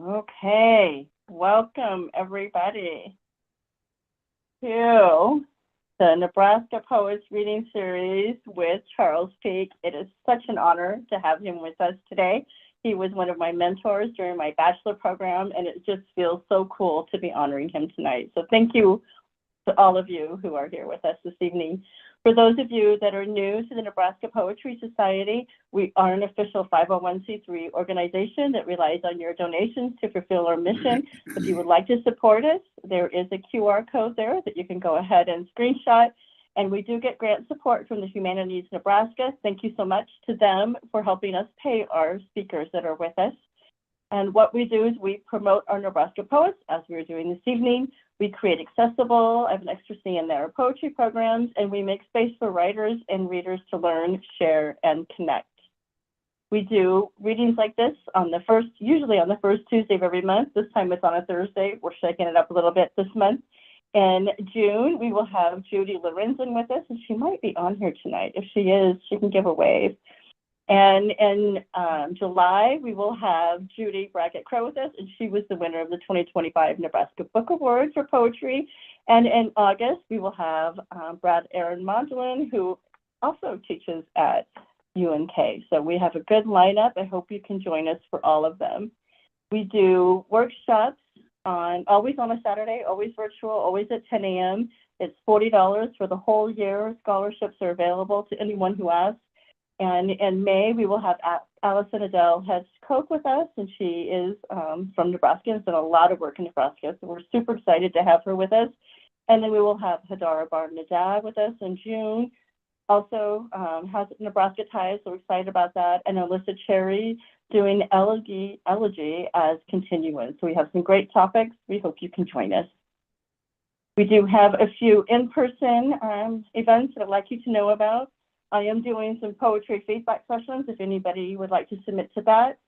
Okay, welcome everybody to the Nebraska Poets Reading Series with Charles Peak. It is such an honor to have him with us today. He was one of my mentors during my bachelor program, and it just feels so cool to be honoring him tonight. So thank you to all of you who are here with us this evening. For those of you that are new to the Nebraska Poetry Society, we are an official 501c3 organization that relies on your donations to fulfill our mission. If you would like to support us, there is a QR code there that you can go ahead and screenshot. And we do get grant support from the Humanities Nebraska. Thank you so much to them for helping us pay our speakers that are with us. And what we do is we promote our Nebraska poets, as we are doing this evening. We create accessible, I have an extra C in there, poetry programs, and we make space for writers and readers to learn, share, and connect. We do readings like this usually on the first Tuesday of every month. This time it's on a Thursday. We're shaking it up a little bit this month. In June, we will have Judy Lorenzen with us, and she might be on here tonight. If she is, she can give a wave. And in July, we will have Judy Brackett-Crow with us, and she was the winner of the 2025 Nebraska Book Award for Poetry. And in August, we will have Brad Aaron Modulin, who also teaches at UNK. So we have a good lineup. I hope you can join us for all of them. We do workshops always on a Saturday, always virtual, always at 10 a.m. It's $40 for the whole year. Scholarships are available to anyone who asks. And in May, we will have Allison Adele Hedge Koch with us, and she is from Nebraska and has done a lot of work in Nebraska. So we're super excited to have her with us. And then we will have Hadara Bar-Nadab with us in June. Also has Nebraska ties, so we're excited about that. And Alyssa Cherry doing elegy as continuance. So we have some great topics. We hope you can join us. We do have a few in-person events that I'd like you to know about. I am doing some poetry feedback sessions if anybody would like to submit to that.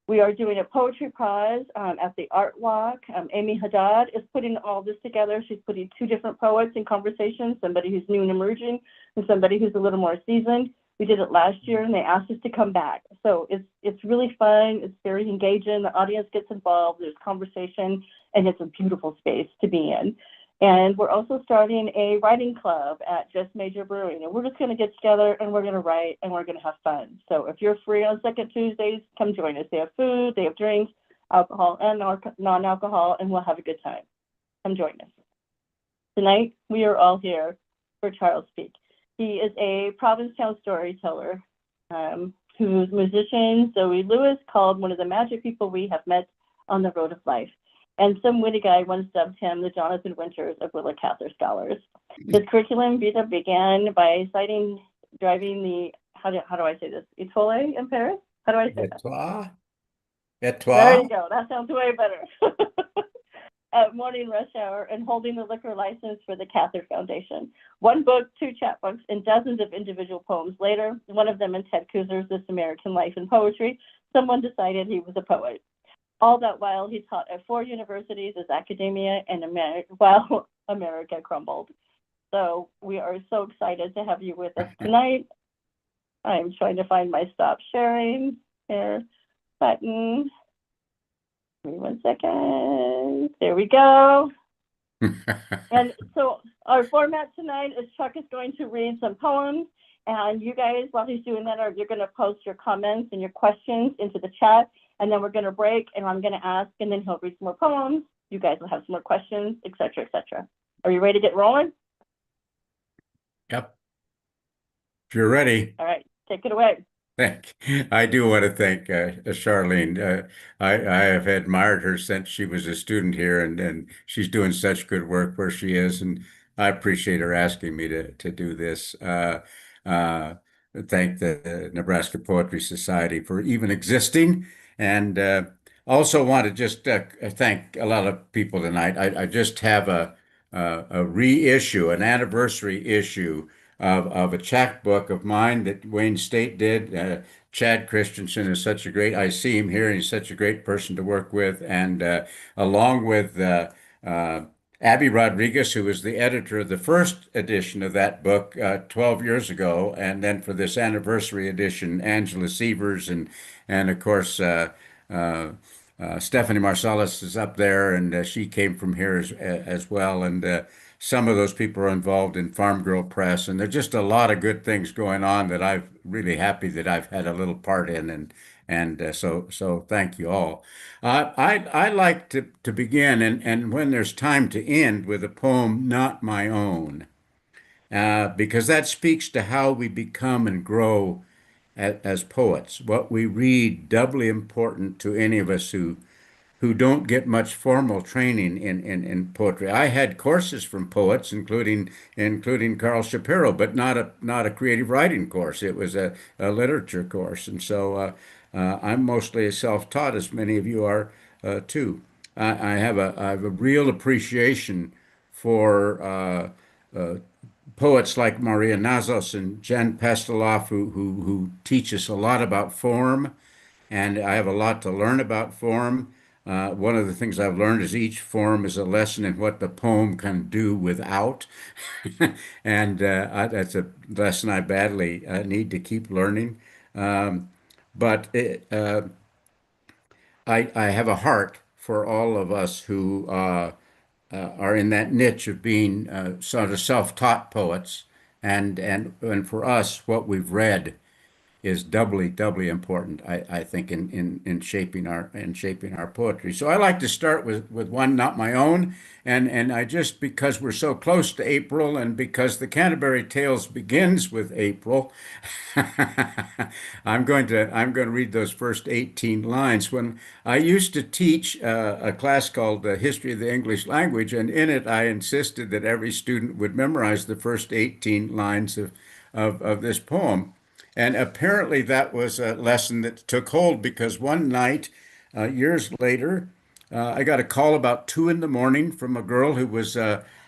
We are doing a poetry prize at the Art Walk. Amy Haddad is putting all this together. She's putting two different poets in conversation, somebody who's new and emerging and somebody who's a little more seasoned. We did it last year and they asked us to come back. So it's really fun. It's very engaging. The audience gets involved. There's conversation and it's a beautiful space to be in. And we're also starting a writing club at Just Major Brewing. And we're just going to get together and we're going to write and we're going to have fun. So if you're free on second Tuesdays, come join us. They have food, they have drinks, alcohol and non-alcohol, and we'll have a good time. Come join us. Tonight, we are all here for Charles Peak. He is a Provincetown storyteller whose musician, Zoe Lewis, called one of the magic people we have met on the road of life. And some witty guy once dubbed him the Jonathan Winters of Willa Cather scholars. His curriculum vita began by driving the, how do I say this, Etole in Paris? How do I say that? There you go. That sounds way better. At morning rush hour and holding the liquor license for the Cather Foundation. One book, two chapbooks, and dozens of individual poems later, one of them in Ted Kuzer's This American Life and Poetry, someone decided he was a poet. All that while he taught at 4 universities as academia and while America crumbled. So we are so excited to have you with us tonight. I'm trying to find my stop sharing here button. Give me 1 second. There we go. And so our format tonight is Chuck is going to read some poems. And you guys, while he's doing that, you're going to post your comments and your questions into the chat. And then we're going to break and I'm going to ask, and then he'll read some more poems. You guys will have some more questions, et cetera, et cetera. Are you ready to get rolling? Yep. If you're ready. All right, take it away. I do want to thank Charlene. I have admired her since she was a student here, and she's doing such good work where she is, and I appreciate her asking me to do this. Thank the Nebraska Poetry Society for even existing, and also want to just thank a lot of people tonight. I just have a reissue, an anniversary issue of a chapbook of mine that Wayne State did. Chad Christensen is such a great, I see him here, and he's such a great person to work with. And along with Abby Rodriguez, who was the editor of the first edition of that book 12 years ago, and then for this anniversary edition, Angela Sievers and of course Stephanie Marsalis is up there, and she came from here as well. And some of those people are involved in Farm Girl Press, and there's just a lot of good things going on that I'm really happy that I've had a little part in. And so thank you all. I like to begin, and when there's time to end, with a poem not my own, because that speaks to how we become and grow as poets. What we read doubly important to any of us who don't get much formal training in poetry. I had courses from poets, including Carl Shapiro, but not a creative writing course. It was a literature course, and so I'm mostly self-taught, as many of you are too. I have a real appreciation for poets like Maria Nazos and Jan Pasteloff, who teach us a lot about form, and I have a lot to learn about form. One of the things I've learned is each form is a lesson in what the poem can do without, and that's a lesson I badly need to keep learning. Um, but I have a heart for all of us who are in that niche of being sort of self-taught poets, and for us, what we've read is doubly important, I think, in shaping our poetry. So I like to start with one not my own, and I just, because we're so close to April, and because the Canterbury Tales begins with April, I'm going to read those first 18 lines. When I used to teach a class called History of the English Language, and in it I insisted that every student would memorize the first 18 lines of this poem. And apparently that was a lesson that took hold, because one night, years later, I got a call about 2 in the morning from a girl who was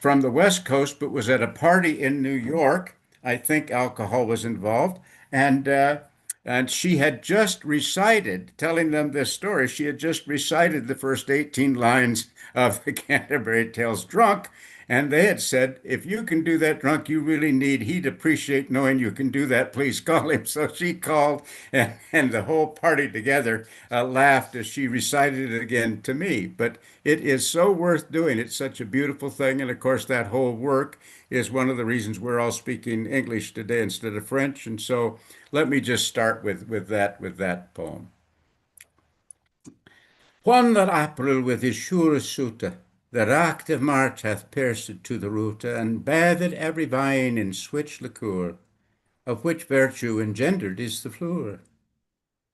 from the West Coast, but was at a party in New York. I think alcohol was involved. And and she had just recited, telling them this story, she had just recited the first 18 lines of the Canterbury Tales drunk. And they had said, if you can do that drunk, you really need, he'd appreciate knowing you can do that. Please call him. So she called, and the whole party together laughed as she recited it again to me. But it is so worth doing. It's such a beautiful thing. And of course, that whole work is one of the reasons we're all speaking English today instead of French. And so let me just start with that poem. Whan that April with his sure suite, the racht of March hath pierced to the root, and bathed every vine in switch liqueur, of which virtue engendered is the flower.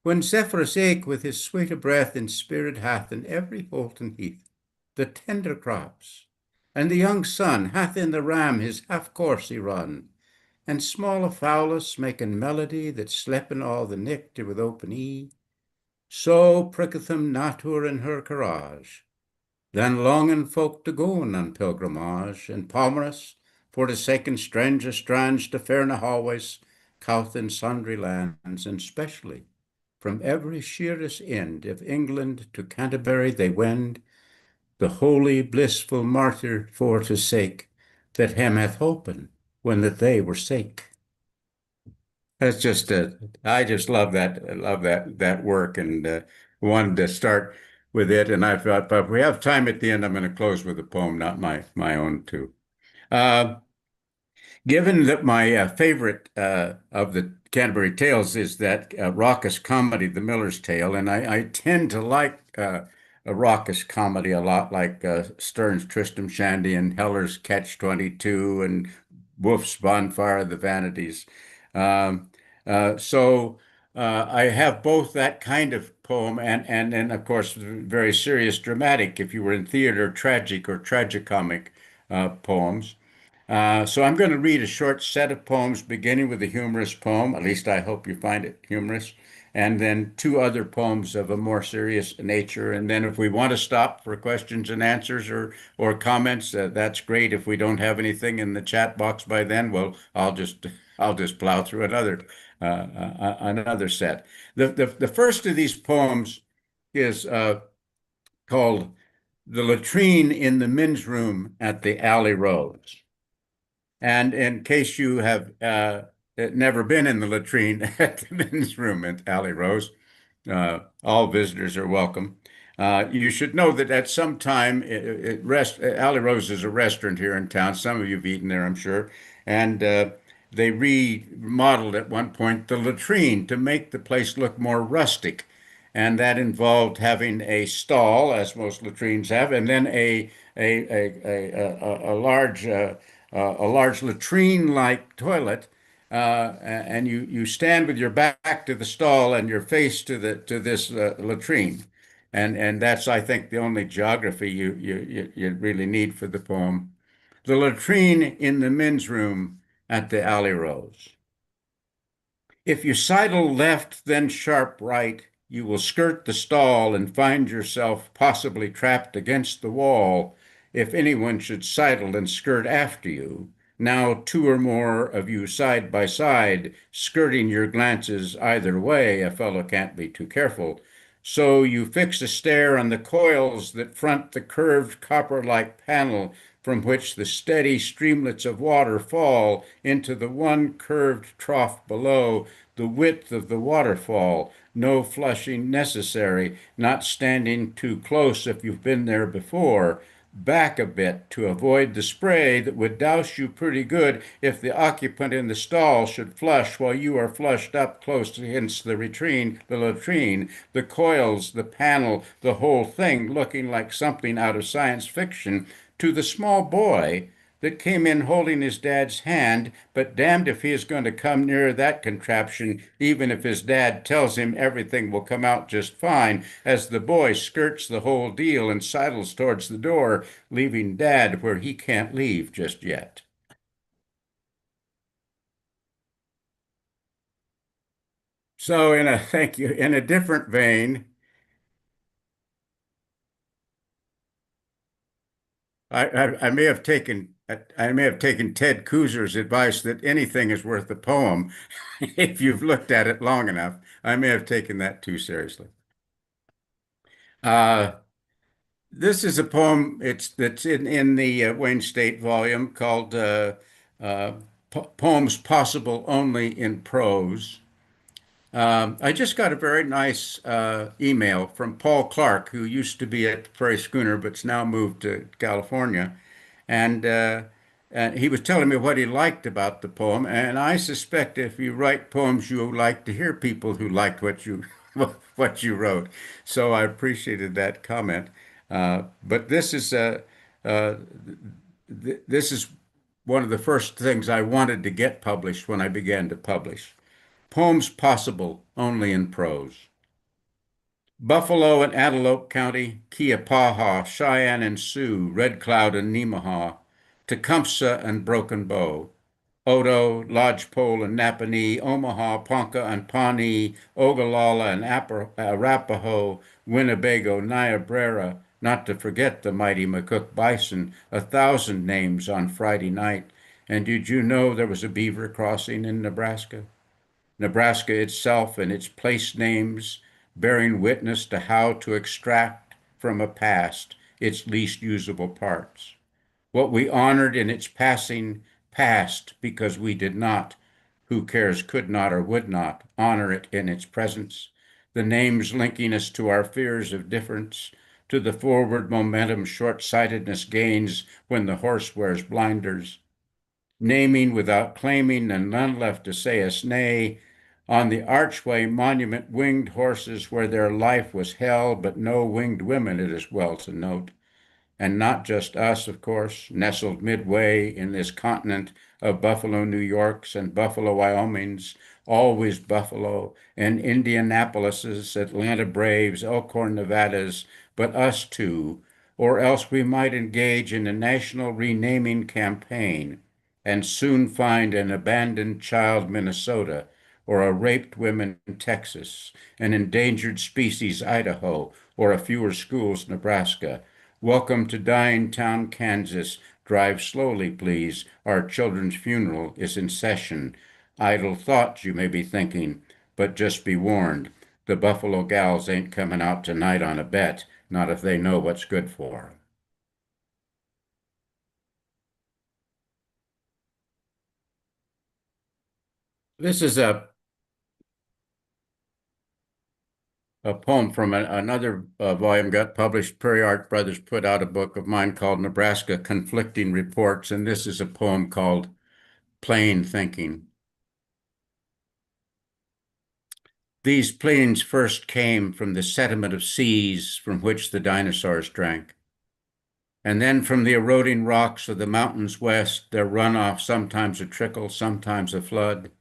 When Zephyrus eke with his sweeter breath in spirit hath in every holt and heath the tender crops, and the young sun hath in the ram his half coursey run, and smalle fowles making melody that slepen all the nectar with open ee, so pricketh them nature in her courage. Then longen folk to goon on pilgrimage, and palmerous, for the second stranger strange to fairna hallways, couth in sundry lands, and specially from every sheerest end of England to Canterbury they wend, the holy blissful martyr for to sake, that him hath holpen when that they were sake. That's just I just love that. I love that work, and wanted to start with it. And I thought, but if we have time at the end, I'm going to close with a poem, not my own too. Uh, Given that my favorite of the Canterbury Tales is that raucous comedy, The Miller's Tale, and I tend to like a raucous comedy a lot, like Sterne's Tristram Shandy and Heller's Catch-22 and Wolfe's Bonfire of the Vanities. Um, so I have both that kind of poem and then, of course, very serious, dramatic, if you were in theater, tragic or tragicomic poems. So I'm going to read a short set of poems, beginning with a humorous poem. At least I hope you find it humorous. And then two other poems of a more serious nature. And then if we want to stop for questions and answers or comments, that's great. If we don't have anything in the chat box by then, well, I'll just plow through another set. The first of these poems is called "The Latrine in the Men's Room at the Alley Rose." And in case you have never been in the latrine at the men's room at Alley Rose, all visitors are welcome. You should know that at some time, Alley Rose is a restaurant here in town. Some of you've eaten there, I'm sure. And they remodeled at one point the latrine to make the place look more rustic. And that involved having a stall, as most latrines have, and then a large latrine-like toilet, and you stand with your back to the stall and your face to this latrine, and that's, I think, the only geography you really need for the poem. The latrine in the men's room at the Alley Rose. If you sidle left, then sharp right, you will skirt the stall and find yourself possibly trapped against the wall if anyone should sidle and skirt after you. Now two or more of you side by side, skirting your glances either way, a fellow can't be too careful. So you fix a stare on the coils that front the curved copper-like panel from which the steady streamlets of water fall into the one curved trough below, the width of the waterfall, no flushing necessary, not standing too close if you've been there before. Back a bit to avoid the spray that would douse you pretty good if the occupant in the stall should flush while you are flushed up close against the latrine, the coils, the panel, the whole thing looking like something out of science fiction to the small boy that came in holding his dad's hand, but damned if he is going to come near that contraption, even if his dad tells him everything will come out just fine, as the boy skirts the whole deal and sidles towards the door, leaving dad where he can't leave just yet. So, thank you, in a different vein, I may have taken Ted Kooser's advice that anything is worth a poem. If you've looked at it long enough, I may have taken that too seriously. Uh, this is a poem. It's that's in the Wayne State volume called uh, Poems Possible Only in Prose. I just got a very nice email from Paul Clark, who used to be at Prairie Schooner, but's now moved to California, and he was telling me what he liked about the poem. And I suspect if you write poems, you like to hear people who liked what you what you wrote. So I appreciated that comment. But uh, this is one of the first things I wanted to get published when I began to publish. Poems possible only in prose. Buffalo and Antelope County, Kiapaha, Cheyenne and Sioux, Red Cloud and Nemaha, Tecumseh and Broken Bow, Odo, Lodgepole and Napanee, Omaha, Ponca and Pawnee, Ogallala and Arapahoe, Winnebago, Niobrara, not to forget the mighty McCook Bison, 1,000 names on Friday night. And did you know there was a beaver crossing in Nebraska? Nebraska itself and its place names bearing witness to how to extract from a past its least usable parts. What we honored in its passing passed because we did not, who cares, could not or would not honor it in its presence. The names linking us to our fears of difference, to the forward momentum short-sightedness gains when the horse wears blinders, naming without claiming, and none left to say us nay. On the archway monument winged horses where their life was hell, but no winged women, it is well to note. And not just us, of course, nestled midway in this continent of Buffalo, New Yorks and Buffalo, Wyomings, always Buffalo, and Indianapolis's, Atlanta Braves, Elkhorn, Nevadas, but us too, or else we might engage in a national renaming campaign and soon find an abandoned child Minnesota, or a raped woman Texas, an endangered species Idaho, or a fewer schools Nebraska. Welcome to Dying Town, Kansas. Drive slowly, please. Our children's funeral is in session. Idle thoughts, you may be thinking, but just be warned. The Buffalo gals ain't coming out tonight on a bet, not if they know what's good for 'em. This is a poem from another volume got published. Prairie Art Brothers put out a book of mine called Nebraska Conflicting Reports, and this is a poem called Plain Thinking. These plains first came from the sediment of seas from which the dinosaurs drank. And then from the eroding rocks of the mountains west, their runoff, sometimes a trickle, sometimes a flood.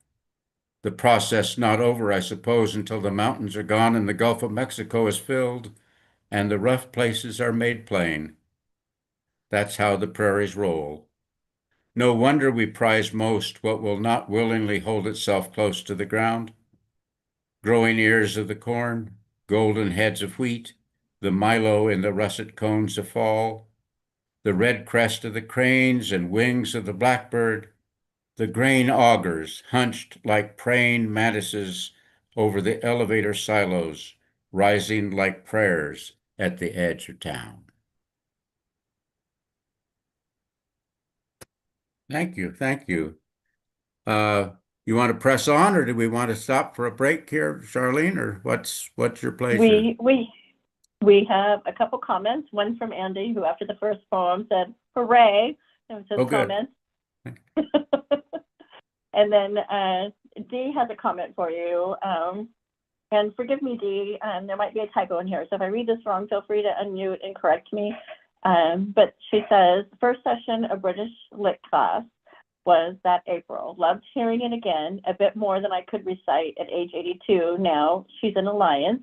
The process not over, I suppose, until the mountains are gone and the Gulf of Mexico is filled and the rough places are made plain. That's how the prairies roll. No wonder we prize most what will not willingly hold itself close to the ground. Growing ears of the corn, golden heads of wheat, the milo in the russet cones of fall, the red crest of the cranes and wings of the blackbird, the grain augers hunched like praying mantises over the elevator silos, rising like prayers at the edge of town. Thank you. Thank you. Uh, you want to press on, or do we want to stop for a break here, Charlene, or what's your pleasure? We we we have a couple comments. One from Andy, who after the first poem said, "Hooray!" That was his Oh, good. comment. And then Dee has a comment for you. And forgive me, Dee, there might be a typo in here. So if I read this wrong, feel free to unmute and correct me. But she says, first session of British Lit class was that April. Loved hearing it again, a bit more than I could recite at age 82. Now she's in Alliance,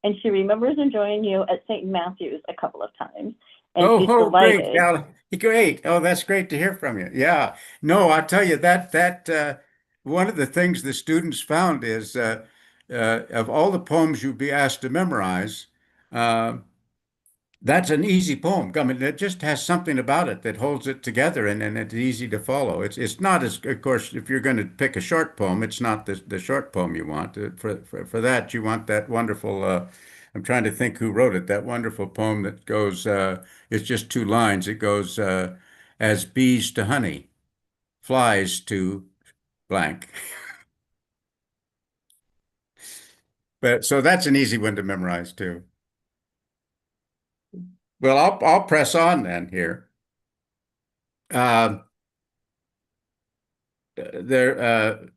and she remembers enjoying you at St. Matthew's a couple of times. And Oh, she's oh, great. delighted. Yeah, great. Oh, that's great to hear from you. Yeah. No, I tell you that one of the things the students found is of all the poems you'd be asked to memorize, uh, that's an easy poem. I mean, it just has something about it that holds it together and it's easy to follow. It's not as, of course, if you're going to pick a short poem, it's not the short poem you want. For that, you want that wonderful, I'm trying to think who wrote it, that wonderful poem that goes, it's just two lines. It goes, as bees to honey, flies to blank. But so that's an easy one to memorize too. Well, I'll press on then here. Uh, the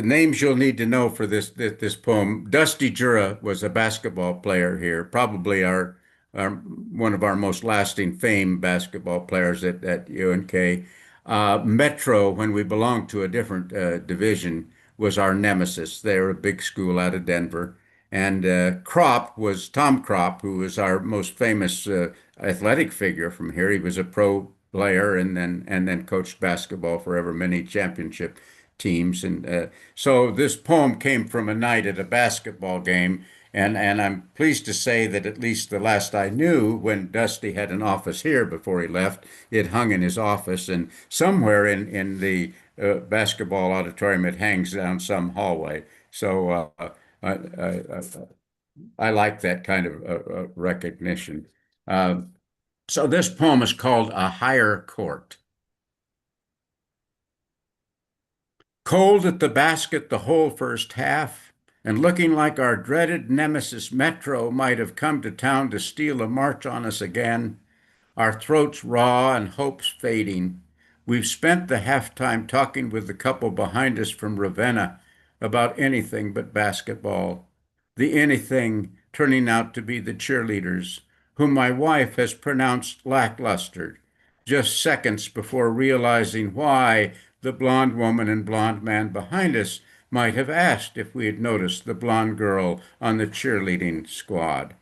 names you'll need to know for this poem. Dusty Jura was a basketball player here, probably our one of our most lasting fame basketball players at UNK. Metro, when we belonged to a different division, was our nemesis. They're a big school out of Denver. And Crop was Tom Crop, who was our most famous athletic figure from here. He was a pro player and then coached basketball for ever many championship teams. And so this poem came from a night at a basketball game. And I'm pleased to say that at least the last I knew, when Dusty had an office here before he left, it hung in his office. And somewhere in the basketball auditorium, it hangs down some hallway. So I, I, I, I like that kind of recognition. Uh, so this poem is called A Higher Court. Cold at the basket the whole first half, and looking like our dreaded nemesis Metro might have come to town to steal a march on us again, our throats raw and hopes fading. We've spent the halftime talking with the couple behind us from Ravenna about anything but basketball. The anything turning out to be the cheerleaders, whom my wife has pronounced lackluster, just seconds before realizing why the blonde woman and blonde man behind us might have asked if we had noticed the blonde girl on the cheerleading squad.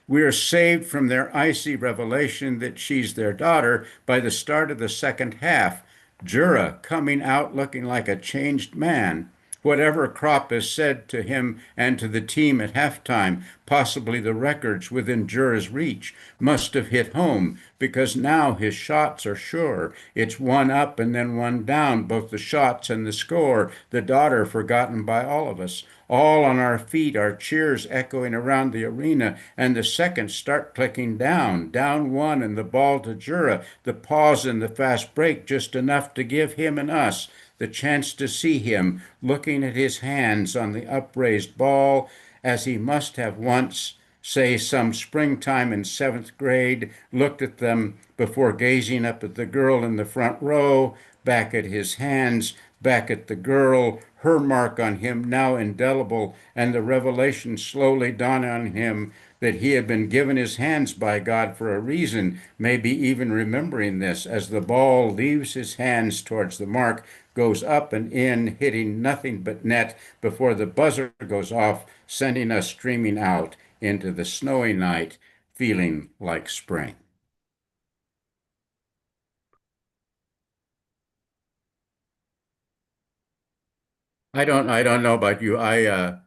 We are saved from their icy revelation that she's their daughter by the start of the second half. Jura coming out looking like a changed man. Whatever Crop has said to him and to the team at halftime, possibly the records within Jura's reach, must have hit home because now his shots are sure. It's one up and then one down, both the shots and the score. The daughter forgotten by all of us. All on our feet, our cheers echoing around the arena, and the seconds start clicking down. Down one, and the ball to Jura. The pause in the fast break, just enough to give him and us the chance to see him looking at his hands on the upraised ball as he must have once, say, some springtime in seventh grade, looked at them before gazing up at the girl in the front row, back at his hands, back at the girl, her mark on him now indelible, and the revelation slowly dawned on him that he had been given his hands by God for a reason, maybe even remembering this as the ball leaves his hands towards the mark, goes up and in, hitting nothing but net before the buzzer goes off, sending us streaming out into the snowy night, feeling like spring. I don't know about you. Uh,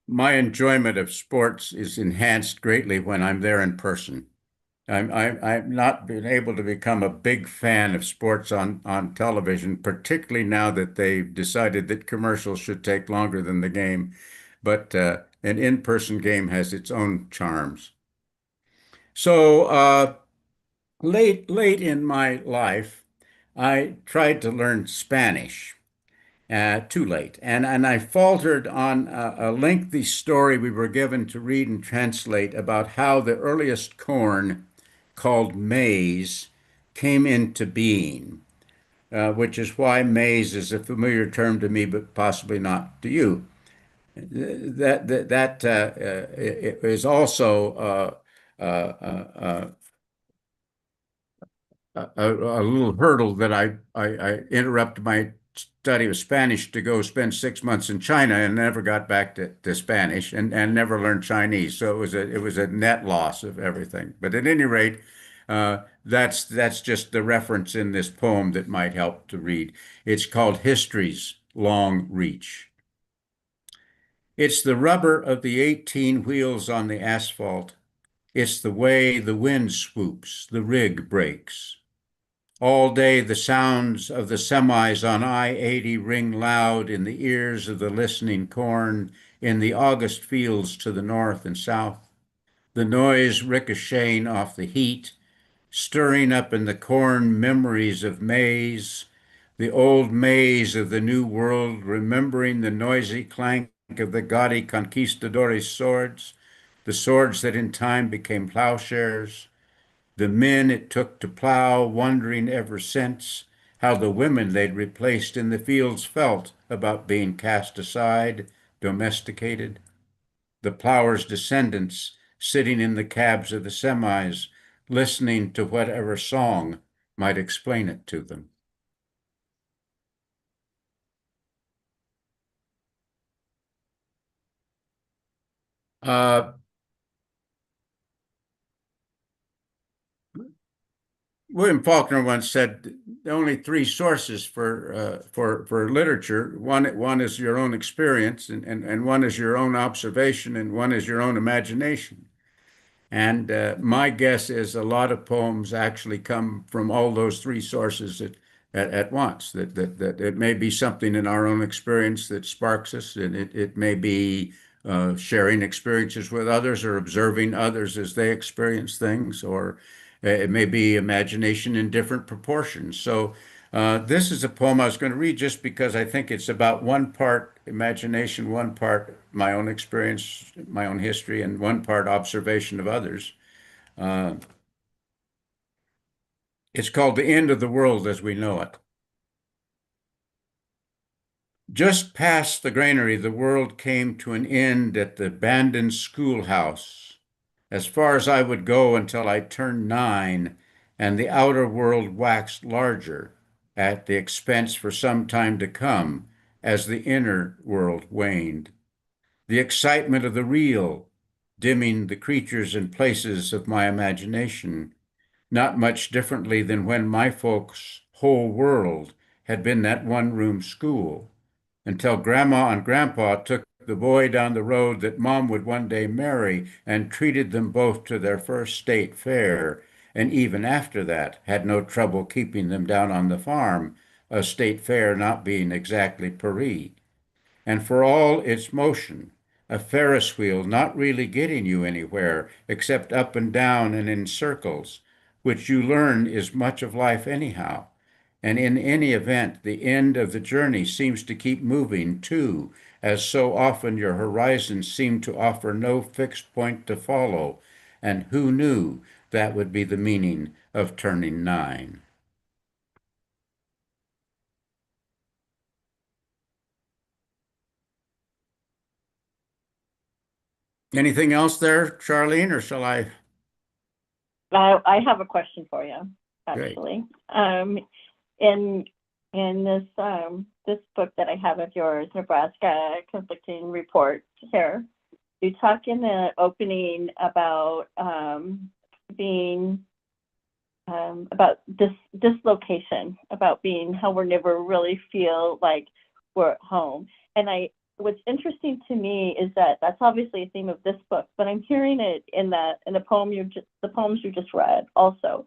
my enjoyment of sports is enhanced greatly when I'm there in person. I've not been able to become a big fan of sports on television, particularly now that they've decided that commercials should take longer than the game. But an in-person game has its own charms. So late in my life, I tried to learn Spanish. Too late. And I faltered on a lengthy story we were given to read and translate about how the earliest corn, called maize, came into being, which is why maize is a familiar term to me, but possibly not to you. That is also a little hurdle that I interrupted my study of Spanish to go spend 6 months in China and never got back to Spanish and never learned Chinese. So it was a net loss of everything. But at any rate, that's just the reference in this poem that might help to read. It's called History's Long Reach. It's the rubber of the 18 wheels on the asphalt. It's the way the wind swoops, the rig breaks. All day the sounds of the semis on I-80 ring loud in the ears of the listening corn in the August fields to the north and south. The noise ricocheting off the heat, stirring up in the corn memories of maize, the old maize of the New World, remembering the noisy clank of the gaudy conquistadores' swords, the swords that in time became plowshares, the men it took to plow, wondering ever since how the women they'd replaced in the fields felt about being cast aside, domesticated. The plowers' descendants sitting in the cabs of the semis, listening to whatever song might explain it to them. Uh, William Faulkner once said only three sources for literature. One is your own experience, and one is your own observation, and one is your own imagination. And my guess is a lot of poems actually come from all those three sources at once. That it may be something in our own experience that sparks us, and it may be sharing experiences with others or observing others as they experience things, or it may be imagination in different proportions. So this is a poem I was going to read just because I think it's about one part imagination, one part my own experience, my own history, and one part observation of others. Uh, it's called The End of the World as We Know It. Just past the granary, the world came to an end at the abandoned schoolhouse, as far as I would go until I turned 9, and the outer world waxed larger at the expense for some time to come as the inner world waned. The excitement of the real, dimming the creatures and places of my imagination, not much differently than when my folks' whole world had been that one-room school, until Grandma and Grandpa took the boy down the road that Mom would one day marry and treated them both to their first state fair, and even after that had no trouble keeping them down on the farm, a state fair not being exactly Paris. And for all its motion, a Ferris wheel not really getting you anywhere except up and down and in circles, which you learn is much of life anyhow. And in any event, the end of the journey seems to keep moving too, as so often your horizons seem to offer no fixed point to follow. And who knew that would be the meaning of turning 9? Anything else there, Charlene, or shall I? I have a question for you, Great. actually. In this book that I have of yours, Nebraska Conflicting Reports here, you talk in the opening about being about dislocation, about being how we never really feel like we're at home. And what's interesting to me is that that's obviously a theme of this book, but I'm hearing it in the poems you just read also.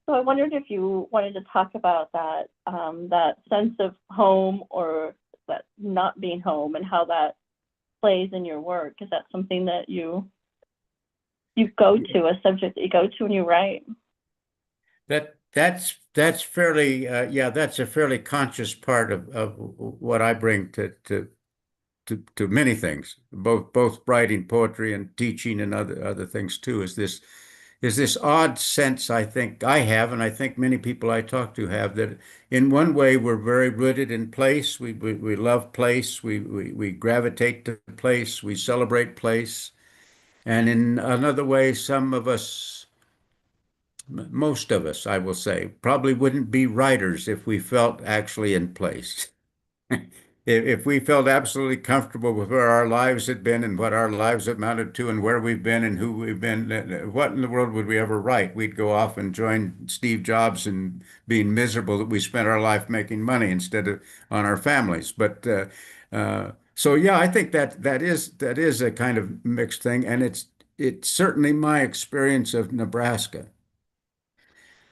So I wondered if you wanted to talk about that that sense of home or that not being home and how that plays in your work. Is that something that you go to, a subject that you go to when you write? That's fairly yeah, that's a fairly conscious part of what I bring to many things, both writing poetry and teaching and other things too, is this odd sense I think I have, and I think many people I talk to have, that in one way we're very rooted in place. We love place. We gravitate to place. We celebrate place. And in another way, some of us, most of us, I will say, probably wouldn't be writers if we felt actually in place. If we felt absolutely comfortable with where our lives had been and what our lives amounted to and where we've been and who we've been, what in the world would we ever write? We'd go off and join Steve Jobs and being miserable that we spent our life making money instead of on our families. So yeah, I think that is a kind of mixed thing, and it's certainly my experience of Nebraska.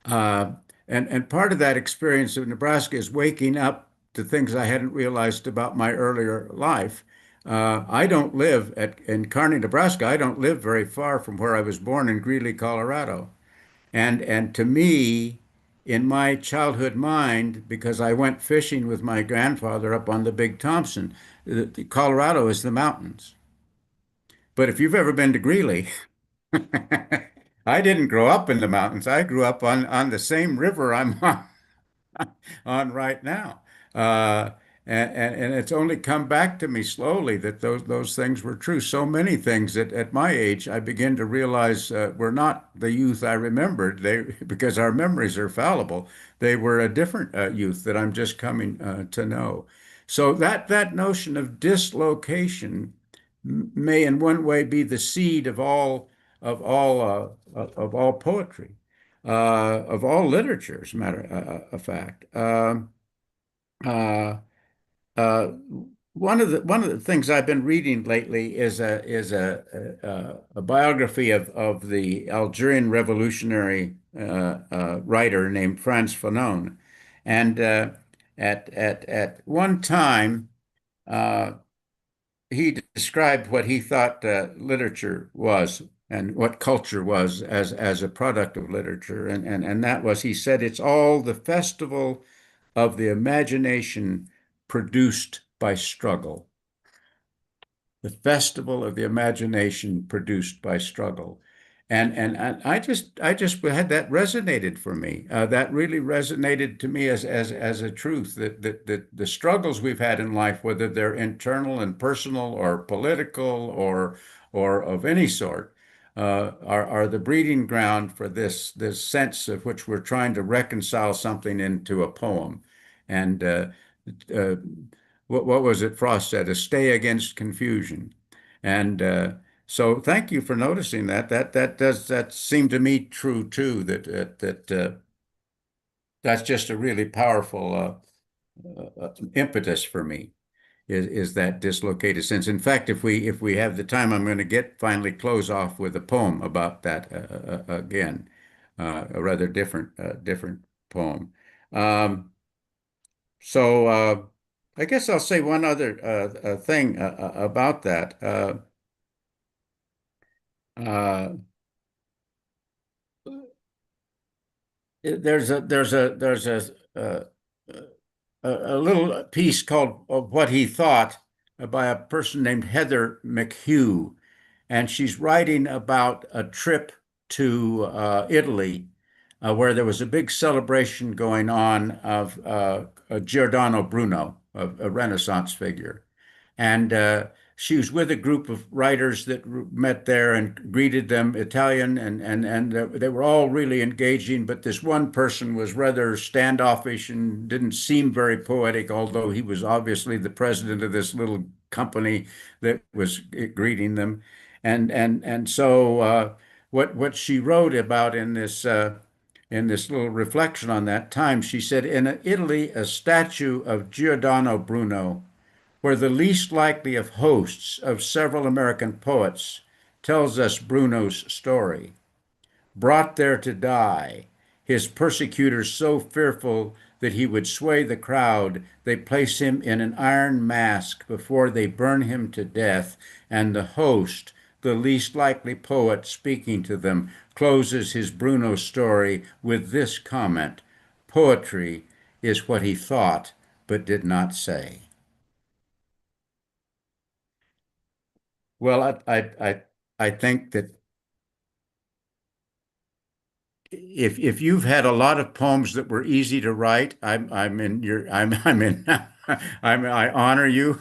Uh, and part of that experience of Nebraska is waking up to things I hadn't realized about my earlier life. I don't live in Kearney, Nebraska. I don't live very far from where I was born in Greeley, Colorado. And to me, in my childhood mind, because I went fishing with my grandfather up on the Big Thompson, Colorado is the mountains. But if you've ever been to Greeley, I didn't grow up in the mountains. I grew up on the same river I'm on right now. Uh, and it's only come back to me slowly that those things were true. So many things that at my age I begin to realize were not the youth I remembered. They because our memories are fallible. They were a different youth that I'm just coming to know. So that notion of dislocation may in one way be the seed of all poetry, of all literature, as a matter of fact. Uh, uh, one of the things I've been reading lately is a biography of the Algerian revolutionary writer named Frantz Fanon, and at one time. Uh, he described what he thought literature was and what culture was as a product of literature. And that was, he said, it's all the festival of the imagination produced by struggle. The festival of the imagination produced by struggle. And I just had that resonated for me. That really resonated to me as a truth that the struggles we've had in life, whether they're internal and personal or political or of any sort, are the breeding ground for this sense of which we're trying to reconcile something into a poem. And uh, what was it Frost said? A stay against confusion. And so thank you for noticing that. That seemed to me true too. That's just a really powerful impetus for me. Is that dislocated sense? In fact, if we have the time, I'm going to get finally close off with a poem about that again, a rather different poem. Um, so I guess I'll say one other thing about that. Uh, there's a little piece called of what he thought by a person named Heather McHugh, and she's writing about a trip to Italy, where there was a big celebration going on of Giordano Bruno, a Renaissance figure. And she was with a group of writers that met there and greeted them Italian, and they were all really engaging. But this one person was rather standoffish and didn't seem very poetic, although he was obviously the president of this little company that was greeting them. And so what she wrote about in this little reflection on that time, she said, in Italy, a statue of Giordano Bruno, where the least likely of hosts of several American poets, tells us Bruno's story. Brought there to die, his persecutors so fearful that he would sway the crowd, they place him in an iron mask before they burn him to death, and the host, the least likely poet speaking to them, closes his Bruno story with this comment: poetry is what he thought but did not say. Well, I think that if you've had a lot of poems that were easy to write, I'm in your I'm in I honor you.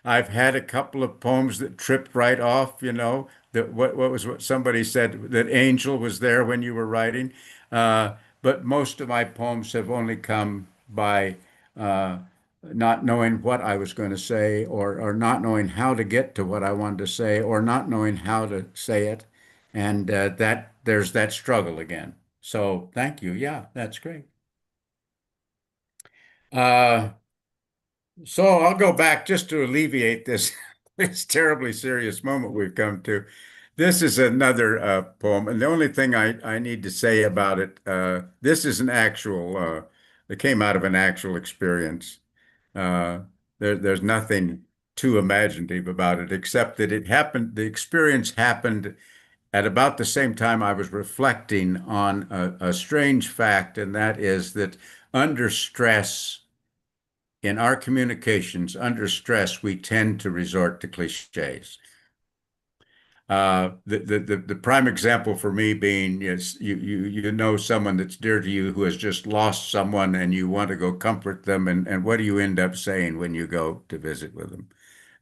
I've had a couple of poems that tripped right off, you know, that what was what somebody said that Angel was there when you were writing. But most of my poems have only come by uh, not knowing what I was going to say, or not knowing how to get to what I wanted to say, or not knowing how to say it. And that there's that struggle again. So thank you. Yeah, that's great. Uh, so I'll go back just to alleviate this this terribly serious moment we've come to. This is another poem, and the only thing I need to say about it, this is an actual, it came out of an actual experience. Uh, there's nothing too imaginative about it, except that it happened, the experience happened at about the same time I was reflecting on a strange fact, and that is that under stress, in our communications, under stress, we tend to resort to cliches. The prime example for me being is you know someone that's dear to you who has just lost someone and you want to go comfort them, and what do you end up saying when you go to visit with them?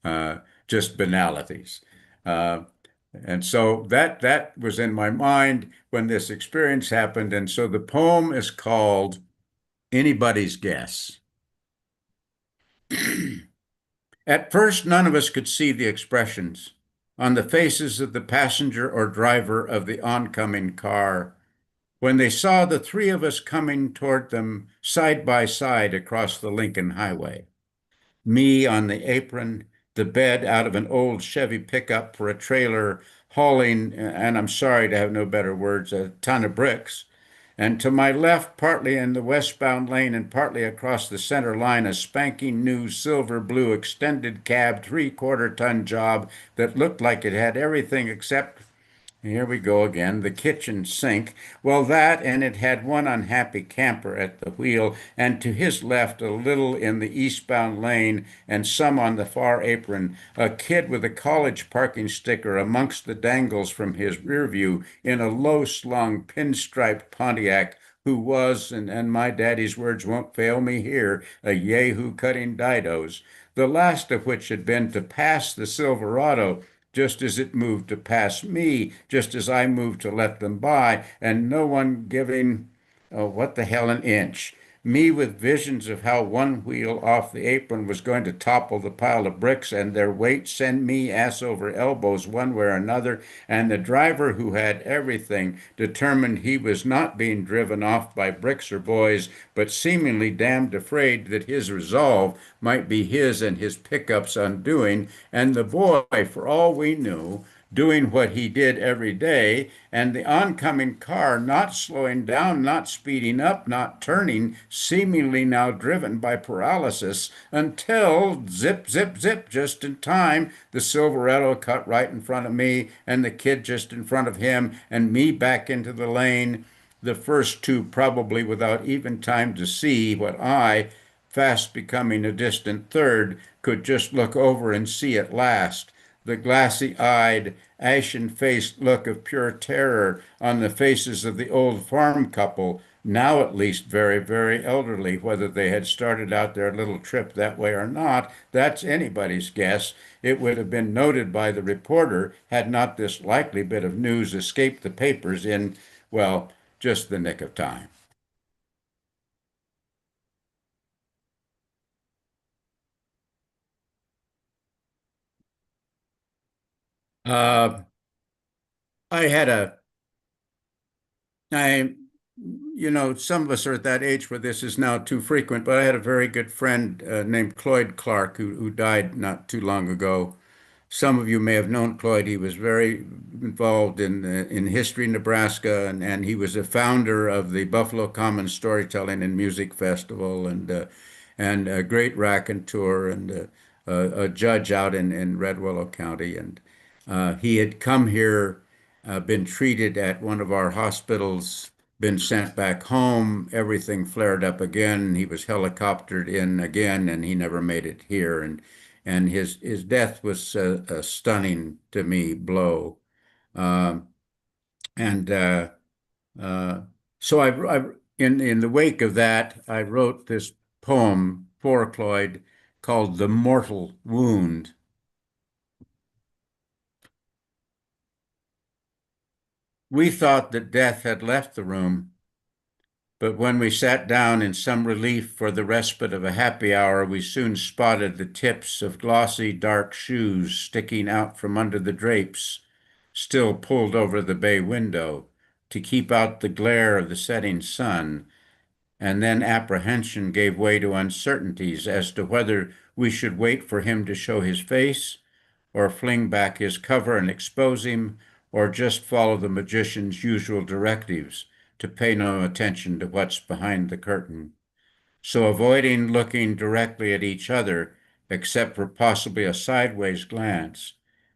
Uh, just banalities. Uh, and so that was in my mind when this experience happened, and so the poem is called Anybody's Guess. At first, none of us could see the expressions on the faces of the passenger or driver of the oncoming car when they saw the three of us coming toward them side by side across the Lincoln Highway. Me on the apron, the bed out of an old Chevy pickup for a trailer hauling, and I'm sorry to have no better words, a ton of bricks. And to my left, partly in the westbound lane and partly across the center line, a spanking new silver blue extended cab 3/4 ton job that looked like it had everything except, here we go again, the kitchen sink. Well, that, and it had one unhappy camper at the wheel, and to his left, a little in the eastbound lane, and some on the far apron, a kid with a college parking sticker amongst the dangles from his rear view in a low-slung pinstriped Pontiac, who was, and my daddy's words won't fail me here, a yahoo cutting didos, the last of which had been to pass the Silverado just as it moved to pass me, just as I moved to let them by, and no one giving, oh, what the hell, an inch. Me with visions of how one wheel off the apron was going to topple the pile of bricks and their weight send me ass over elbows one way or another, and the driver who had everything determined he was not being driven off by bricks or boys, but seemingly damned afraid that his resolve might be his and his pickup's undoing, and the boy, for all we knew, doing what he did every day, and the oncoming car not slowing down, not speeding up, not turning, seemingly now driven by paralysis, until zip, zip, zip, just in time, the Silverado cut right in front of me, and the kid just in front of him, and me back into the lane. The first two probably without even time to see what I, fast becoming a distant third, could just look over and see at last the glassy-eyed, ashen-faced look of pure terror on the faces of the old farm couple, now at least very, very elderly. Whether they had started out their little trip that way or not, that's anybody's guess. It would have been noted by the reporter had not this likely bit of news escaped the papers in, well, just the nick of time. Uh, I had a I, some of us are at that age where this is now too frequent, but I had a very good friend named Cloyd Clark who died not too long ago. Some of you may have known Cloyd. He was very involved in History Nebraska, and he was a founder of the Buffalo Common Storytelling and Music Festival, and a great raconteur and a judge out in Red Willow County. And he had come here, been treated at one of our hospitals, been sent back home. Everything flared up again. He was helicoptered in again, and he never made it here. And his death was a stunning to me blow. Um, and uh, so in the wake of that, I wrote this poem for Cloyd called "The Mortal Wound." We thought that death had left the room, but when we sat down in some relief for the respite of a happy hour, we soon spotted the tips of glossy dark shoes sticking out from under the drapes, still pulled over the bay window to keep out the glare of the setting sun. And then apprehension gave way to uncertainties as to whether we should wait for him to show his face, or fling back his cover and expose him, or just follow the magician's usual directives to pay no attention to what's behind the curtain. So, avoiding looking directly at each other, except for possibly a sideways glance,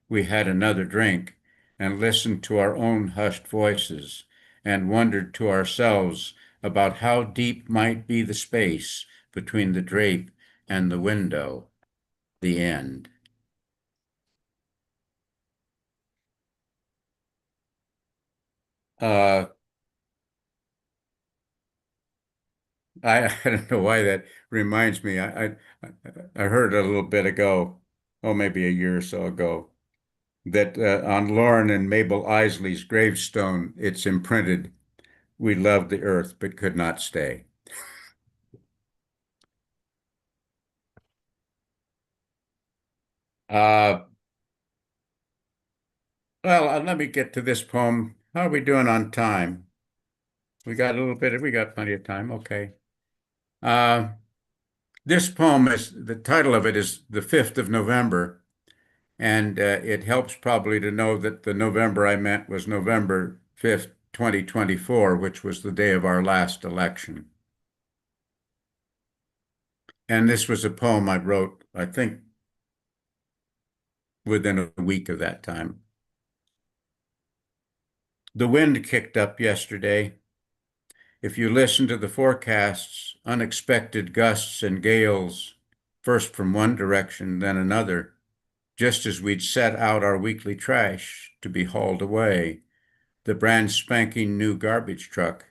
we had another drink and listened to our own hushed voices and wondered to ourselves about how deep might be the space between the drape and the window. The end. Uh, I don't know why that reminds me. I heard a little bit ago, oh, maybe a year or so ago, that on Lauren and Mabel Isley's gravestone, it's imprinted, "We loved the earth but could not stay." Uh, Let me get to this poem. How are we doing on time? We got plenty of time. Okay. Uh, this poem is, the title of it is The 5th of November. And it helps probably to know that the November I meant was November 5th, 2024, which was the day of our last election. And this was a poem I wrote, I think, within a week of that time. The wind kicked up yesterday. If you listen to the forecasts, unexpected gusts and gales, first from one direction, then another, just as we'd set out our weekly trash to be hauled away. The brand spanking new garbage truck,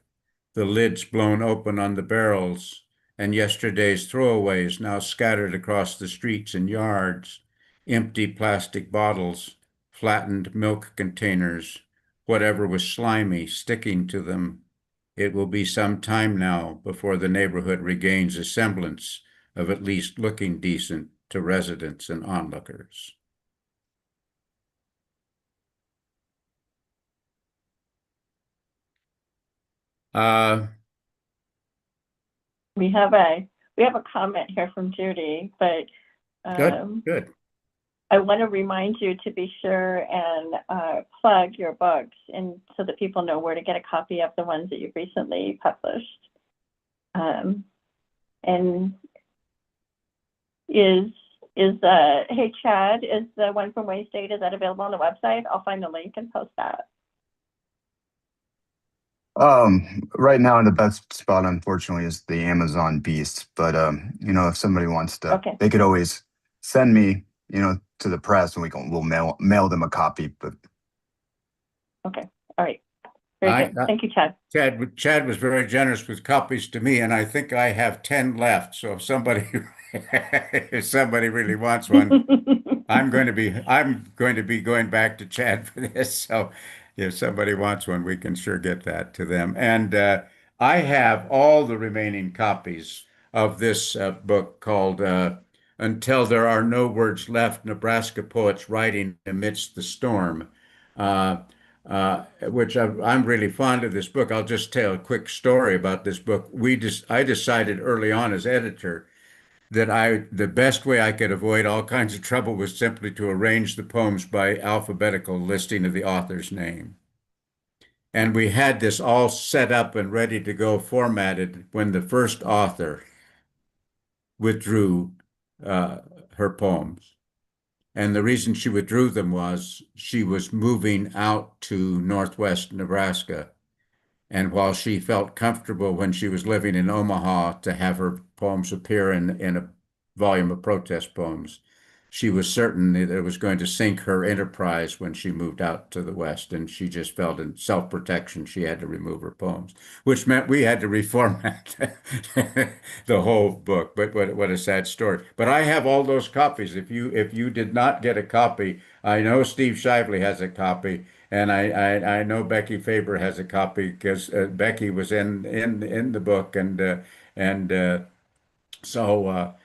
the lids blown open on the barrels, and yesterday's throwaways now scattered across the streets and yards, empty plastic bottles, flattened milk containers, whatever was slimy sticking to them. It will be some time now before the neighborhood regains a semblance of at least looking decent to residents and onlookers. Uh, We have a we have a comment here from Judy, but good, um, good. I want to remind you to be sure and plug your books, and so that people know where to get a copy of the ones that you've recently published. And is hey Chad, is the one from Wayne State, is that available on the website? I'll find the link and post that. Right now the best spot unfortunately is the Amazon Beast, but if somebody wants to, Okay, they could always send me, to the press and we'll mail them a copy. But okay. All right. Very I, good. Thank you, Chad. Chad was very generous with copies to me, and I think I have 10 left. So if somebody if somebody really wants one, I'm going to be going back to Chad for this. So if somebody wants one, we can sure get that to them. And I have all the remaining copies of this book called "Until There Are No Words Left: Nebraska Poets Writing Amidst the Storm." Uh, which I'm really fond of this book. I'll just tell a quick story about this book. I decided early on as editor that the best way I could avoid all kinds of trouble was simply to arrange the poems by alphabetical listing of the author's name. And we had this all set up and ready to go formatted when the first author withdrew uh, her poems. And the reason she withdrew them was she was moving out to northwest Nebraska. And while she felt comfortable when she was living in Omaha to have her poems appear in a volume of protest poems, she was certain that it was going to sink her enterprise when she moved out to the West. And she just felt in self-protection she had to remove her poems, which meant we had to reformat the whole book. But what a sad story. But I have all those copies. If you did not get a copy, I know Steve Shively has a copy. And I know Becky Faber has a copy because Becky was in the book and so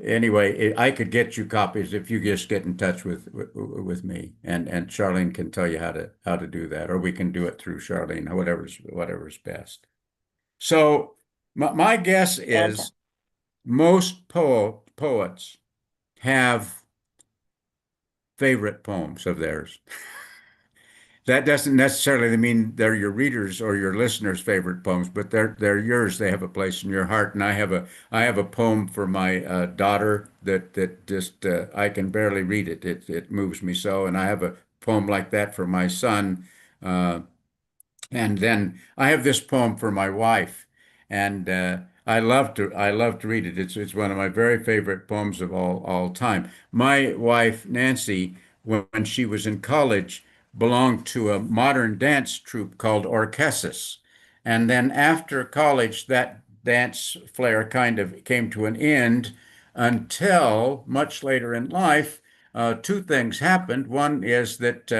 anyway, I could get you copies if you just get in touch with me and Charlene can tell you how to do that, or we can do it through Charlene, whatever's best. So my guess is Fantastic. most poets have favorite poems of theirs. That doesn't necessarily mean they're your readers or your listeners' favorite poems, but they're yours. They have a place in your heart. And I have a poem for my daughter that just I can barely read it. It moves me so. And I have a poem like that for my son. Uh, and then I have this poem for my wife, and I love to read it. It's one of my very favorite poems of all time. My wife Nancy, when she was in college, belonged to a modern dance troupe called Orchesis, and then after college, that dance flair kind of came to an end until much later in life. Two things happened. One is that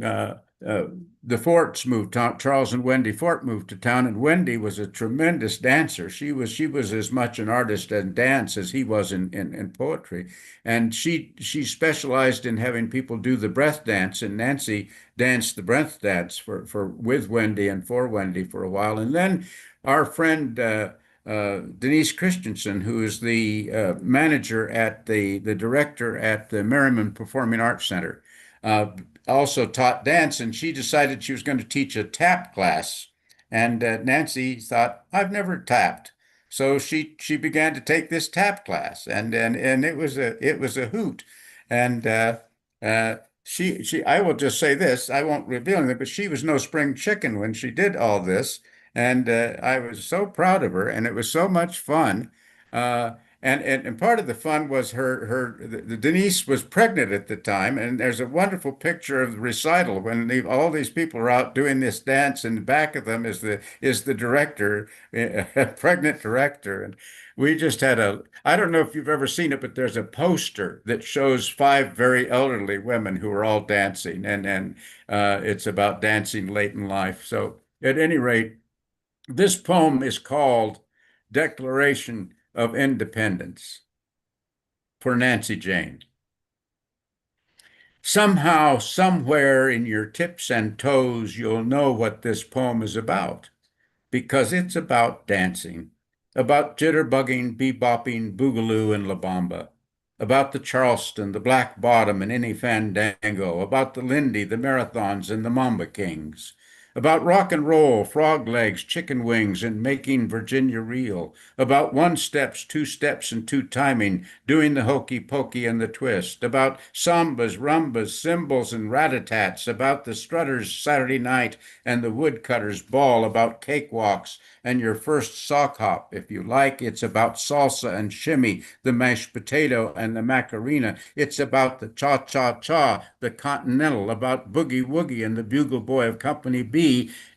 uh, uh, the Forts moved to Charles and Wendy Fort moved to town, and Wendy was a tremendous dancer. She was as much an artist in dance as he was in poetry, and she specialized in having people do the breath dance. And Nancy danced the breath dance for with Wendy and for Wendy for a while, and then our friend. Denise Christensen, who is the manager at the director at the Merriman Performing Arts Center, uh, also taught dance, and she decided she was going to teach a tap class. And Nancy thought, I've never tapped. So she began to take this tap class, and it was a hoot. And uh, she I will just say this, I won't reveal anything, but she was no spring chicken when she did all this, and I was so proud of her, and it was so much fun. Uh, and part of the fun was the Denise was pregnant at the time, and there's a wonderful picture of the recital when all these people are out doing this dance, and back of them is the director, a pregnant director, and we just had I don't know if you've ever seen it, but there's a poster that shows five very elderly women who are all dancing, and it's about dancing late in life. So at any rate, this poem is called Declaration of Independence for Nancy Jane. Somehow, somewhere in your tips and toes, you'll know what this poem is about, because it's about dancing, about jitterbugging, bebopping, boogaloo, and la bamba, about the Charleston, the Black Bottom, and any fandango, about the Lindy, the Marathons, and the Mamba Kings, about rock and roll, frog legs, chicken wings, and making Virginia real, about one steps, two steps, and two timing, doing the hokey pokey and the twist, about sambas, rumbas, cymbals, and rat-a-tats, about the strutters Saturday night and the woodcutters ball, about cakewalks and your first sock hop. If you like, it's about salsa and shimmy, the mashed potato and the macarena. It's about the cha-cha-cha, the continental, about boogie woogie and the bugle boy of Company B.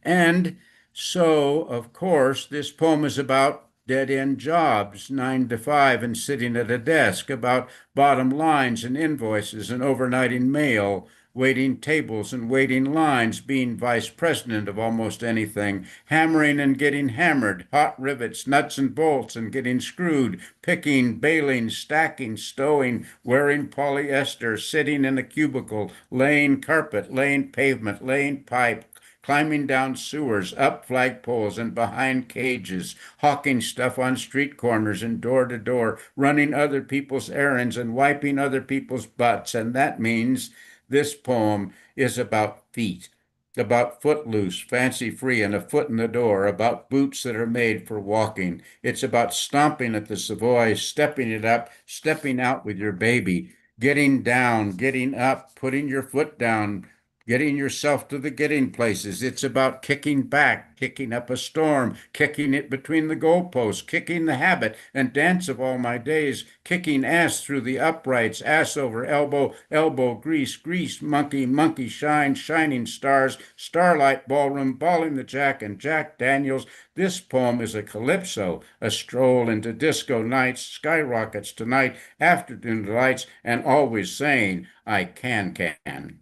And so, of course, this poem is about dead-end jobs, 9 to 5, and sitting at a desk, about bottom lines and invoices and overnighting mail, waiting tables and waiting lines, being vice president of almost anything, hammering and getting hammered, hot rivets, nuts and bolts and getting screwed, picking, baling, stacking, stowing, wearing polyester, sitting in a cubicle, laying carpet, laying pavement, laying pipe, climbing down sewers, up flagpoles and behind cages, hawking stuff on street corners and door to door, running other people's errands and wiping other people's butts. And that means this poem is about feet, about footloose, fancy free, and a foot in the door, about boots that are made for walking. It's about stomping at the Savoy, stepping it up, stepping out with your baby, getting down, getting up, putting your foot down, getting yourself to the getting places. It's about kicking back, kicking up a storm, kicking it between the goalposts, kicking the habit and dance of all my days, kicking ass through the uprights, ass over elbow, elbow, grease, grease, monkey, monkey, shine, shining stars, starlight ballroom, balling the Jack and Jack Daniels. This poem is a calypso, a stroll into disco nights, skyrockets tonight, afternoon delights, and always saying, I can.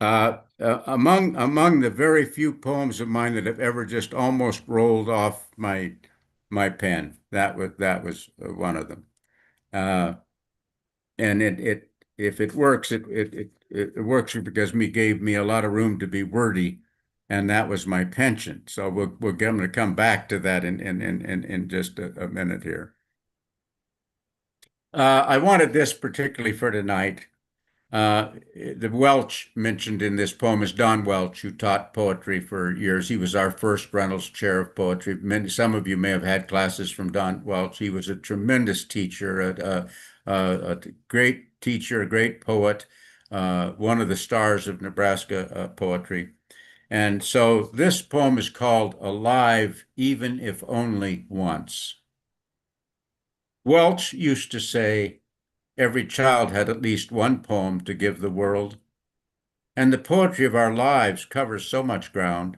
Among the very few poems of mine that have ever just almost rolled off my pen, that was one of them. Uh, and it if it works, it works because me gave me a lot of room to be wordy, and that was my penchant. So we're going to come back to that in just a minute here. I wanted this particularly for tonight. The Welch mentioned in this poem is Don Welch, who taught poetry for years. He was our first Reynolds Chair of Poetry. Some of you may have had classes from Don Welch. He was a tremendous teacher, a great teacher, a great poet, one of the stars of Nebraska poetry. And so this poem is called Alive, Even If Only Once. Welch used to say, every child had at least one poem to give the world, and the poetry of our lives covers so much ground.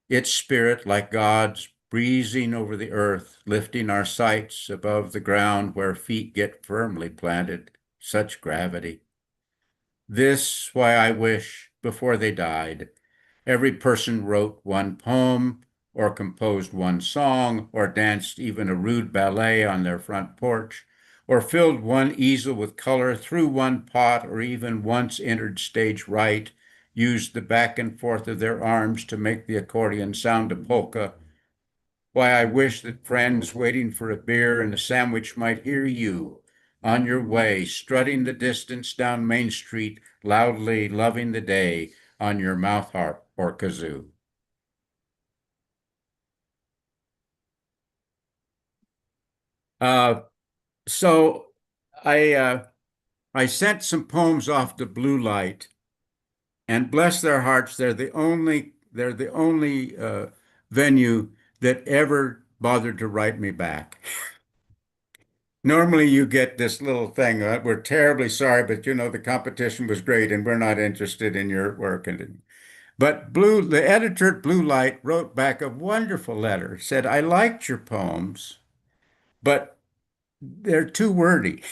Its spirit, like God's, breezing over the earth, lifting our sights above the ground where feet get firmly planted. Such gravity. This why I wish, before they died, every person wrote one poem, or composed one song, or danced even a rude ballet on their front porch, or filled one easel with color, threw one pot, or even once entered stage right, used the back and forth of their arms to make the accordion sound a polka. Why, I wish that friends waiting for a beer and a sandwich might hear you on your way, strutting the distance down Main Street, loudly loving the day on your mouth harp or kazoo. Uh, so I sent some poems off to Blue Light, and bless their hearts, they're the only venue that ever bothered to write me back. Normally, you get this little thing, we're terribly sorry, but the competition was great, and we're not interested in your work. But the editor at Blue Light wrote back a wonderful letter, said, I liked your poems, but they're too wordy.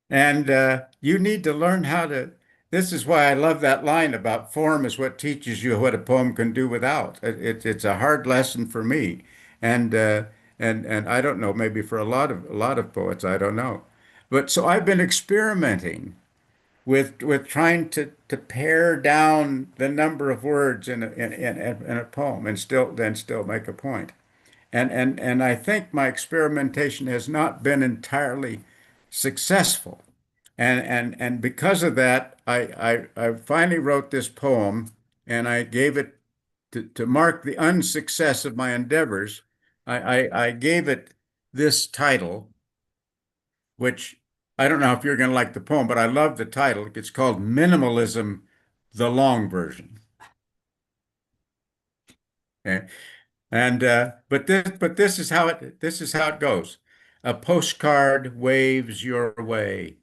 And you need to learn how to. This is why I love that line about form is what teaches you what a poem can do without. It's a hard lesson for me, and and I don't know, maybe for a lot of poets, I don't know. But so I've been experimenting with trying to pare down the number of words in a poem and still make a point. And I think my experimentation has not been entirely successful. And because of that, I finally wrote this poem and I gave it to mark the unsuccess of my endeavors. I gave it this title, which I don't know if you're going to like the poem, but I love the title. It's called Minimalism, the Long Version. Okay? And but this is how it goes. A postcard waves your way.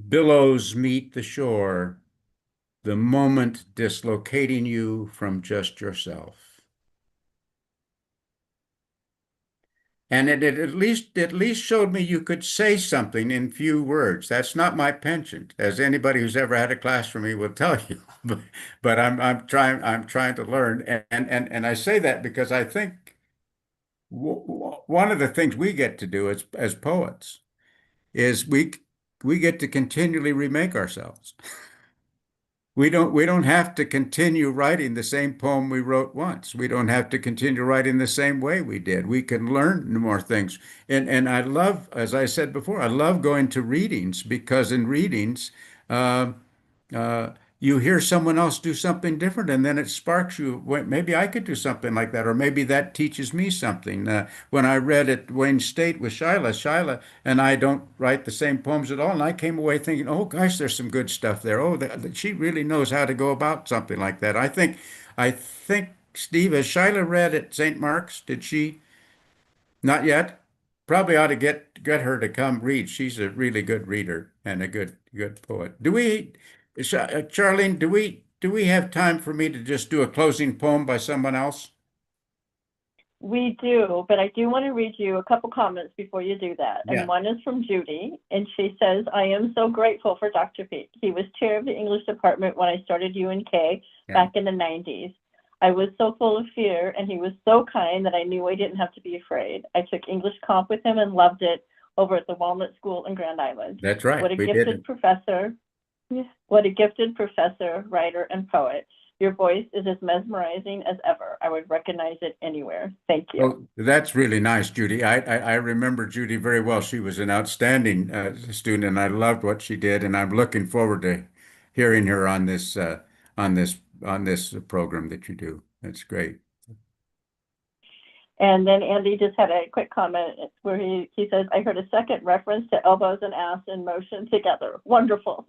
Billows meet the shore, the moment dislocating you from just yourself. And it at least showed me you could say something in few words. That's not my penchant, as anybody who's ever had a class from me will tell you. But I'm trying to learn. And I say that because I think one of the things we get to do as poets is we get to continually remake ourselves. We don't have to continue writing the same poem we wrote once. We don't have to continue writing the same way we did. We can learn more things. And I love, as I said before, I love going to readings because in readings, uh, uh, you hear someone else do something different, and then it sparks you. "Wait, maybe I could do something like that, or maybe that teaches me something." When I read at Wayne State with Shyla, and I don't write the same poems at all, and I came away thinking, "Oh gosh, there's some good stuff there. Oh, she really knows how to go about something like that." I think, Steve, has Shyla read at St. Mark's? Did she? Not yet. Probably ought to get her to come read. She's a really good reader and a good poet. Charlene, do we have time for me to just do a closing poem by someone else? We do, but I do want to read you a couple comments before you do that. And Yeah, one is from Judy, and she says, I am so grateful for Dr. Peak. He was chair of the English department when I started UNK yeah. back in the 90s. I was so full of fear, and he was so kind that I knew I didn't have to be afraid. I took English comp with him and loved it over at the Walnut School in Grand Island. That's right. What a We did gifted it. professor. What a gifted professor, writer, and poet. Your voice is as mesmerizing as ever. I would recognize it anywhere. Thank you. Oh, that's really nice, Judy. I remember Judy very well. She was an outstanding student, and I loved what she did. And I'm looking forward to hearing her on this program that you do. That's great. And then Andy just had a quick comment where he says, I heard a second reference to elbows and ass in motion together. Wonderful.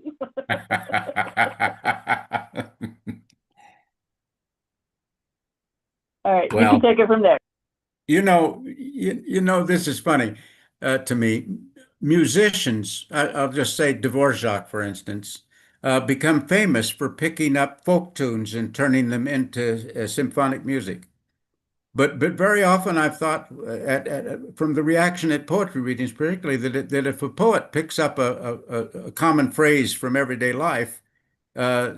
All right, you can Well, take it from there. this is funny to me. Musicians, I'll just say Dvorak, for instance, become famous for picking up folk tunes and turning them into symphonic music. But very often I've thought from the reaction at poetry readings, particularly that if a poet picks up a common phrase from everyday life,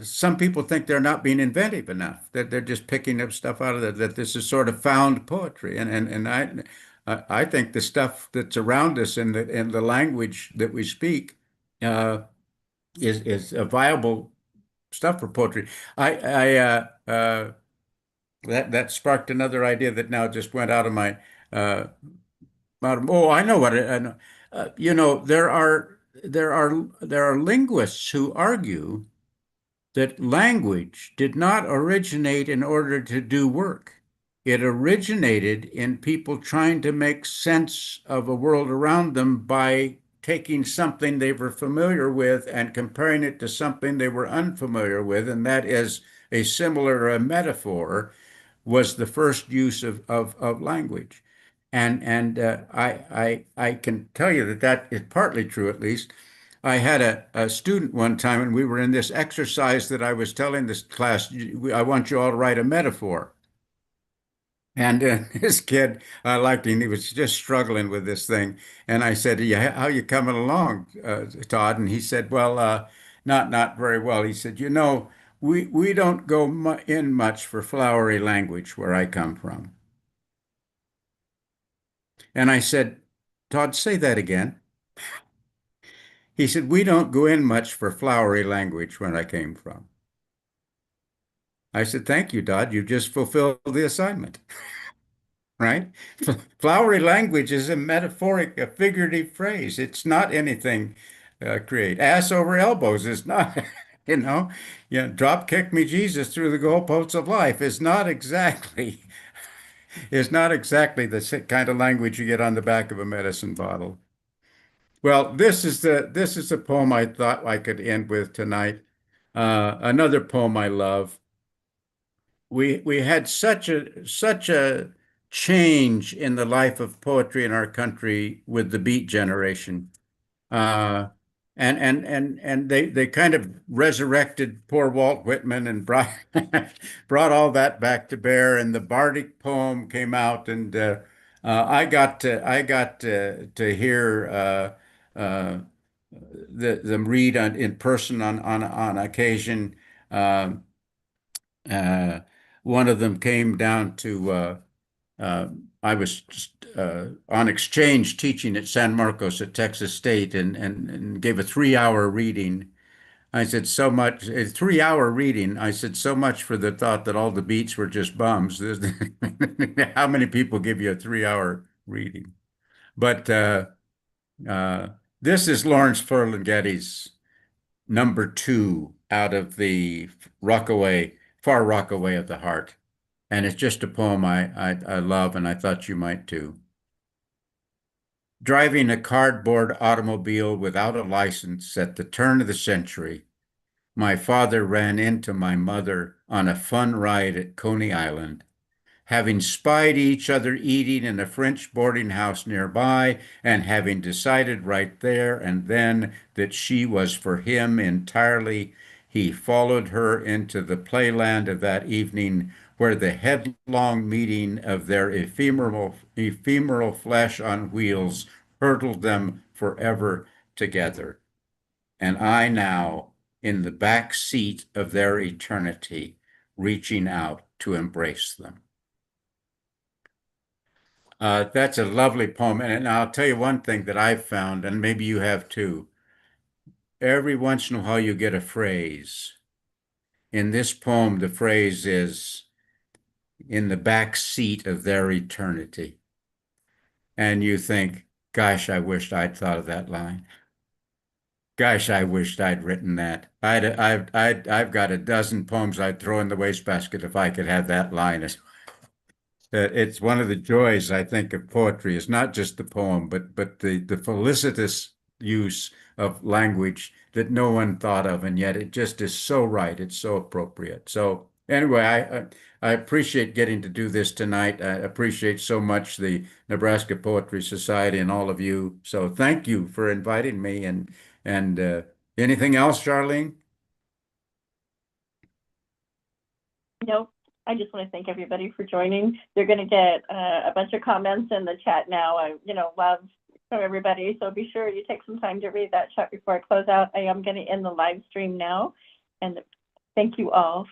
some people think they're not being inventive enough, that they're just picking up stuff out of that this is sort of found poetry. And I think the stuff that's around us in the language that we speak uh, is a viable stuff for poetry. That sparked another idea that now just went out of my uh, oh, I know what it, I know. There are linguists who argue that language did not originate in order to do work. It originated in people trying to make sense of a world around them by taking something they were familiar with and comparing it to something they were unfamiliar with, and that is a similar metaphor was the first use of language. And I can tell you that is partly true, at least. I had a student one time, and we were in this exercise that I was telling this class, I want you all to write a metaphor. And this kid, I liked him. He was just struggling with this thing. And I said, "Yeah, how you coming along, Todd?" And he said, "Well, not very well." He said, we don't go mu in much for flowery language where I come from." And I said, "Todd, say that again." He said, "We don't go in much for flowery language where I came from." I said, "Thank you, Todd. You've just fulfilled the assignment." right? Flowery language is a metaphoric, a figurative phrase. It's not anything create. Ass over elbows is not, you know, drop kick me Jesus through the goalposts of life is not exactly the kind of language you get on the back of a medicine bottle. Well, this is the poem I thought I could end with tonight. Another poem I love. We had such a change in the life of poetry in our country with the Beat generation. Uh, and they kind of resurrected poor Walt Whitman and brought brought all that back to bear. And the Bardic poem came out, and I got to hear them read in person on occasion. Um, uh, One of them came down to uh, I was just, on exchange teaching at San Marcos at Texas State, and gave a 3 hour reading. I said so much, a 3 hour reading. I said so much for the thought that all the beats were just bums. How many people give you a 3 hour reading? But uh, this is Lawrence Ferlinghetti's number two out of the Rockaway, Far Rockaway of the Heart. And it's just a poem I love, and I thought you might too. Driving a cardboard automobile without a license at the turn of the century, my father ran into my mother on a fun ride at Coney Island. Having spied each other eating in a French boarding house nearby, and having decided right there and then that she was for him entirely, he followed her into the playland of that evening, where the headlong meeting of their ephemeral flesh on wheels hurtled them forever together. And I now, in the back seat of their eternity, reaching out to embrace them. That's a lovely poem. And I'll tell you one thing that I've found, and maybe you have too. Every once in a while, you get a phrase. In this poem, the phrase is in the back seat of their eternity. And you think, gosh, I wished I'd thought of that line. Gosh, I wished I'd written that. I've got a dozen poems I'd throw in the wastebasket if I could have that line. It's one of the joys, I think, of poetry is not just the poem, but the felicitous use of language that no one thought of, and yet it just is so right. It's so appropriate. So anyway, I appreciate getting to do this tonight. I appreciate so much the Nebraska Poetry Society and all of you. So thank you for inviting me. And anything else, Charlene? Nope. I just want to thank everybody for joining. You're going to get a bunch of comments in the chat now. I, love from everybody. So be sure you take some time to read that chat before I close out. I am going to end the live stream now. And thank you all